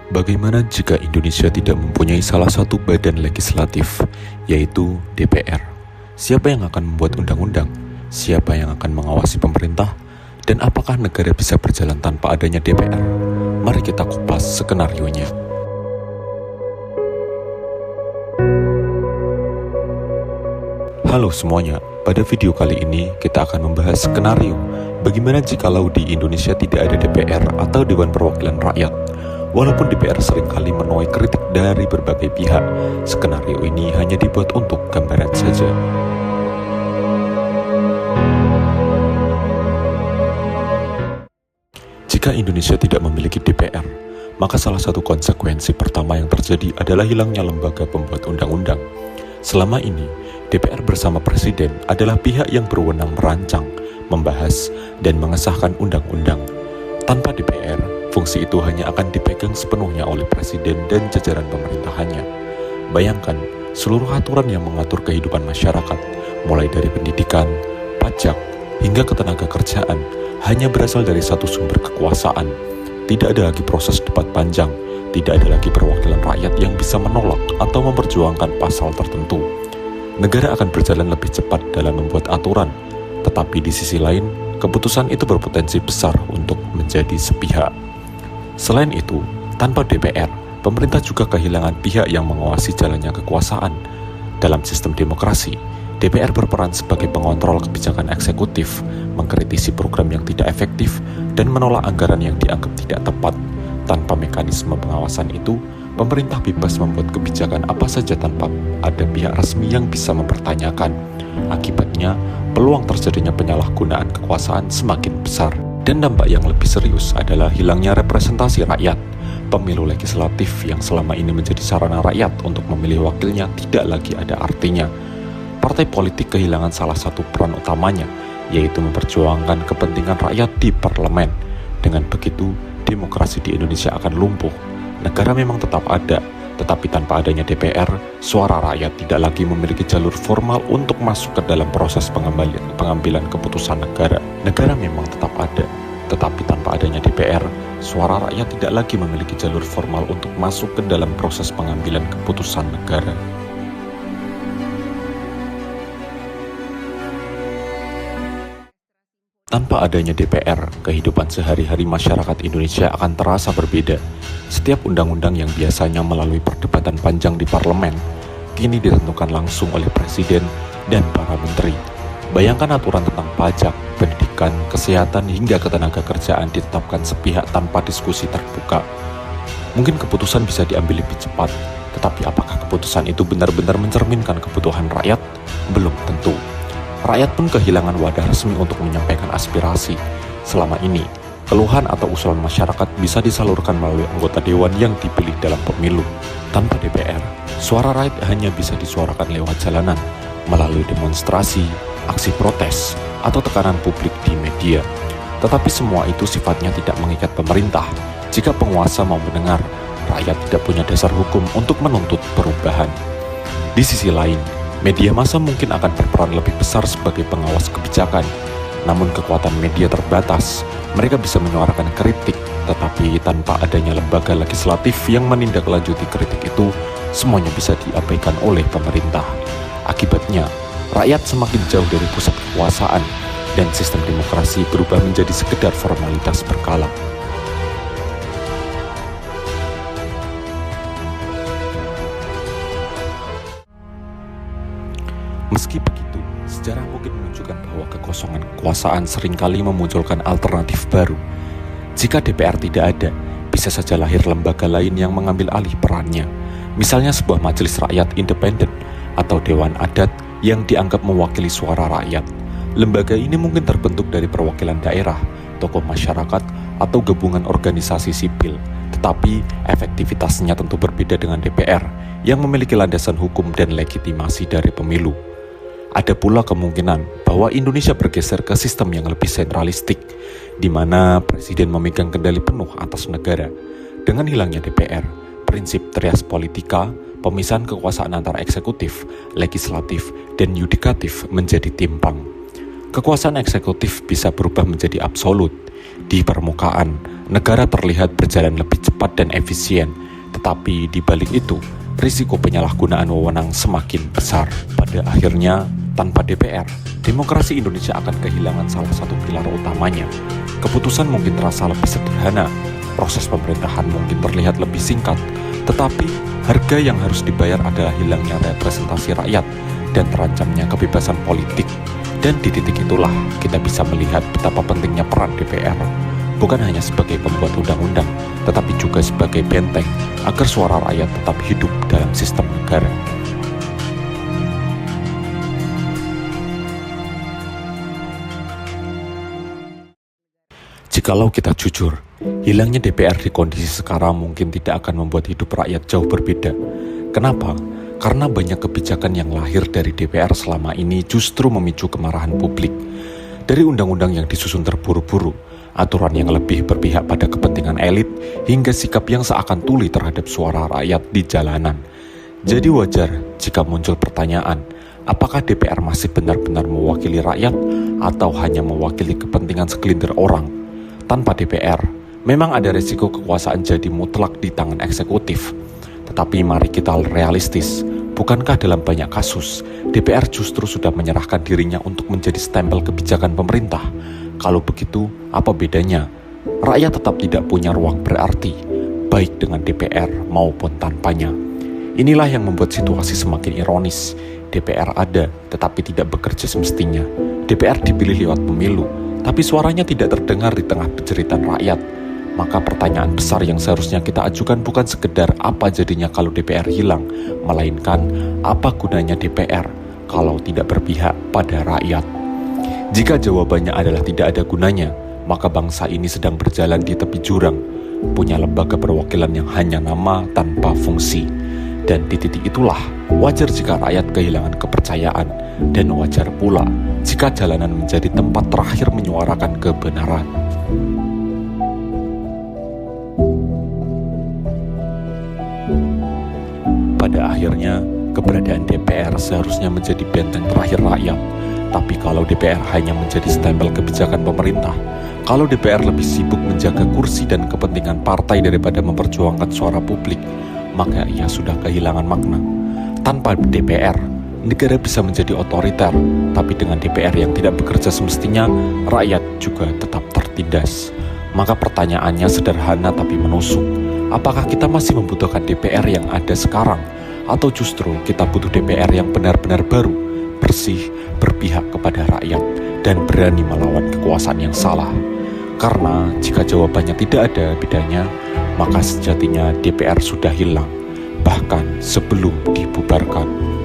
Bagaimana jika Indonesia tidak mempunyai salah satu badan legislatif, yaitu DPR? Siapa yang akan membuat undang-undang? Siapa yang akan mengawasi pemerintah? Dan apakah negara bisa berjalan tanpa adanya DPR? Mari kita kupas skenarionya. Halo semuanya, pada video kali ini kita akan membahas skenario bagaimana jikalau di Indonesia tidak ada DPR atau Dewan Perwakilan Rakyat. Walaupun DPR seringkali menuai kritik dari berbagai pihak, skenario ini hanya dibuat untuk gambaran saja. Jika Indonesia tidak memiliki DPR, maka salah satu konsekuensi pertama yang terjadi adalah hilangnya lembaga pembuat undang-undang. Selama ini, DPR bersama Presiden adalah pihak yang berwenang merancang, membahas, dan mengesahkan undang-undang. Tanpa DPR, fungsi itu hanya akan dipegang sepenuhnya oleh Presiden dan jajaran pemerintahannya. Bayangkan, seluruh aturan yang mengatur kehidupan masyarakat, mulai dari pendidikan, pajak, hingga ketenaga kerjaan, hanya berasal dari satu sumber kekuasaan. Tidak ada lagi proses debat panjang, tidak ada lagi perwakilan rakyat yang bisa menolak atau memperjuangkan pasal tertentu. Negara akan berjalan lebih cepat dalam membuat aturan, tetapi di sisi lain, keputusan itu berpotensi besar untuk menjadi sepihak. Selain itu, tanpa DPR, pemerintah juga kehilangan pihak yang mengawasi jalannya kekuasaan. Dalam sistem demokrasi, DPR berperan sebagai pengontrol kebijakan eksekutif, mengkritisi program yang tidak efektif, dan menolak anggaran yang dianggap tidak tepat. Tanpa mekanisme pengawasan itu, pemerintah bebas membuat kebijakan apa saja tanpa ada pihak resmi yang bisa mempertanyakan. Akibatnya, peluang terjadinya penyalahgunaan kekuasaan semakin besar. Dan dampak yang lebih serius adalah hilangnya representasi rakyat. Pemilu legislatif yang selama ini menjadi sarana rakyat untuk memilih wakilnya tidak lagi ada artinya. Partai politik kehilangan salah satu peran utamanya, yaitu memperjuangkan kepentingan rakyat di parlemen. Dengan begitu, demokrasi di Indonesia akan lumpuh. Negara memang tetap ada, tetapi tanpa adanya DPR, suara rakyat tidak lagi memiliki jalur formal untuk masuk ke dalam proses pengambilan keputusan negara. Negara memang tetap ada, tetapi tanpa adanya DPR, suara rakyat tidak lagi memiliki jalur formal untuk masuk ke dalam proses pengambilan keputusan negara. Tanpa adanya DPR, kehidupan sehari-hari masyarakat Indonesia akan terasa berbeda. Setiap undang-undang yang biasanya melalui perdebatan panjang di parlemen, kini ditentukan langsung oleh Presiden dan para menteri. Bayangkan aturan tentang pajak, pendidikan, kesehatan, hingga ketenaga kerjaan ditetapkan sepihak tanpa diskusi terbuka. Mungkin keputusan bisa diambil lebih cepat, tetapi apakah keputusan itu benar-benar mencerminkan kebutuhan rakyat? Belum tentu. Rakyat pun kehilangan wadah resmi untuk menyampaikan aspirasi. Selama ini, keluhan atau usulan masyarakat bisa disalurkan melalui anggota dewan yang dipilih dalam pemilu. Tanpa DPR, suara rakyat hanya bisa disuarakan lewat jalanan, melalui demonstrasi, aksi protes, atau tekanan publik di media. Tetapi semua itu sifatnya tidak mengikat pemerintah. Jika penguasa mau mendengar, rakyat tidak punya dasar hukum untuk menuntut perubahan. Di sisi lain, media massa mungkin akan berperan lebih besar sebagai pengawas kebijakan. Namun kekuatan media terbatas. Mereka bisa menyuarakan kritik, tetapi tanpa adanya lembaga legislatif yang menindaklanjuti kritik itu, semuanya bisa diabaikan oleh pemerintah. Akibatnya, rakyat semakin jauh dari pusat kekuasaan, dan sistem demokrasi berubah menjadi sekedar formalitas berkala. Meski begitu, sejarah mungkin menunjukkan bahwa kekosongan kekuasaan seringkali memunculkan alternatif baru. Jika DPR tidak ada, bisa saja lahir lembaga lain yang mengambil alih perannya. Misalnya sebuah majelis rakyat independen atau dewan adat yang dianggap mewakili suara rakyat. Lembaga ini mungkin terbentuk dari perwakilan daerah, tokoh masyarakat, atau gabungan organisasi sipil. Tetapi efektivitasnya tentu berbeda dengan DPR yang memiliki landasan hukum dan legitimasi dari pemilu. Ada pula kemungkinan bahwa Indonesia bergeser ke sistem yang lebih sentralistik, di mana Presiden memegang kendali penuh atas negara. Dengan hilangnya DPR, prinsip trias politika, pemisahan kekuasaan antara eksekutif, legislatif, dan yudikatif menjadi timpang. Kekuasaan eksekutif bisa berubah menjadi absolut, Di permukaan, negara terlihat berjalan lebih cepat dan efisien, tetapi di balik itu, risiko penyalahgunaan wewenang semakin besar. Pada akhirnya, tanpa DPR, demokrasi Indonesia akan kehilangan salah satu pilar utamanya. Keputusan mungkin terasa lebih sederhana, proses pemerintahan mungkin terlihat lebih singkat, tetapi harga yang harus dibayar adalah hilangnya representasi rakyat dan terancamnya kebebasan politik. Dan di titik itulah kita bisa melihat betapa pentingnya peran DPR, bukan hanya sebagai pembuat undang-undang, tetapi juga sebagai benteng agar suara rakyat tetap hidup dalam sistem negara. Jikalau kita jujur, hilangnya DPR di kondisi sekarang mungkin tidak akan membuat hidup rakyat jauh berbeda. Kenapa? Karena banyak kebijakan yang lahir dari DPR selama ini justru memicu kemarahan publik. Dari undang-undang yang disusun terburu-buru, aturan yang lebih berpihak pada kepentingan elit, hingga sikap yang seakan tuli terhadap suara rakyat di jalanan. Jadi wajar jika muncul pertanyaan, apakah DPR masih benar-benar mewakili rakyat atau hanya mewakili kepentingan segelintir orang? Tanpa DPR, memang ada resiko kekuasaan jadi mutlak di tangan eksekutif. Tetapi mari kita realistis, bukankah dalam banyak kasus, DPR justru sudah menyerahkan dirinya untuk menjadi stempel kebijakan pemerintah? Kalau begitu, apa bedanya? Rakyat tetap tidak punya ruang berarti, baik dengan DPR maupun tanpanya. Inilah yang membuat situasi semakin ironis. DPR ada, tetapi tidak bekerja semestinya. DPR dipilih lewat pemilu, tapi suaranya tidak terdengar di tengah jeritan rakyat. Maka pertanyaan besar yang seharusnya kita ajukan bukan sekedar apa jadinya kalau DPR hilang, melainkan apa gunanya DPR kalau tidak berpihak pada rakyat. Jika jawabannya adalah tidak ada gunanya, maka bangsa ini sedang berjalan di tepi jurang, punya lembaga perwakilan yang hanya nama tanpa fungsi. Dan di titik itulah, wajar jika rakyat kehilangan kepercayaan, dan wajar pula jika jalanan menjadi tempat terakhir menyuarakan kebenaran. Pada akhirnya, keberadaan DPR seharusnya menjadi benteng terakhir rakyat. Tapi kalau DPR hanya menjadi stempel kebijakan pemerintah, kalau DPR lebih sibuk menjaga kursi dan kepentingan partai daripada memperjuangkan suara publik, maka ia sudah kehilangan makna. Tanpa DPR, negara bisa menjadi otoriter, tapi dengan DPR yang tidak bekerja semestinya, rakyat juga tetap tertindas. Maka pertanyaannya sederhana tapi menusuk. Apakah kita masih membutuhkan DPR yang ada sekarang? Atau justru kita butuh DPR yang benar-benar baru, bersih, berpihak kepada rakyat, dan berani melawan kekuasaan yang salah? Karena jika jawabannya tidak ada bedanya, maka sejatinya DPR sudah hilang, bahkan sebelum dibubarkan.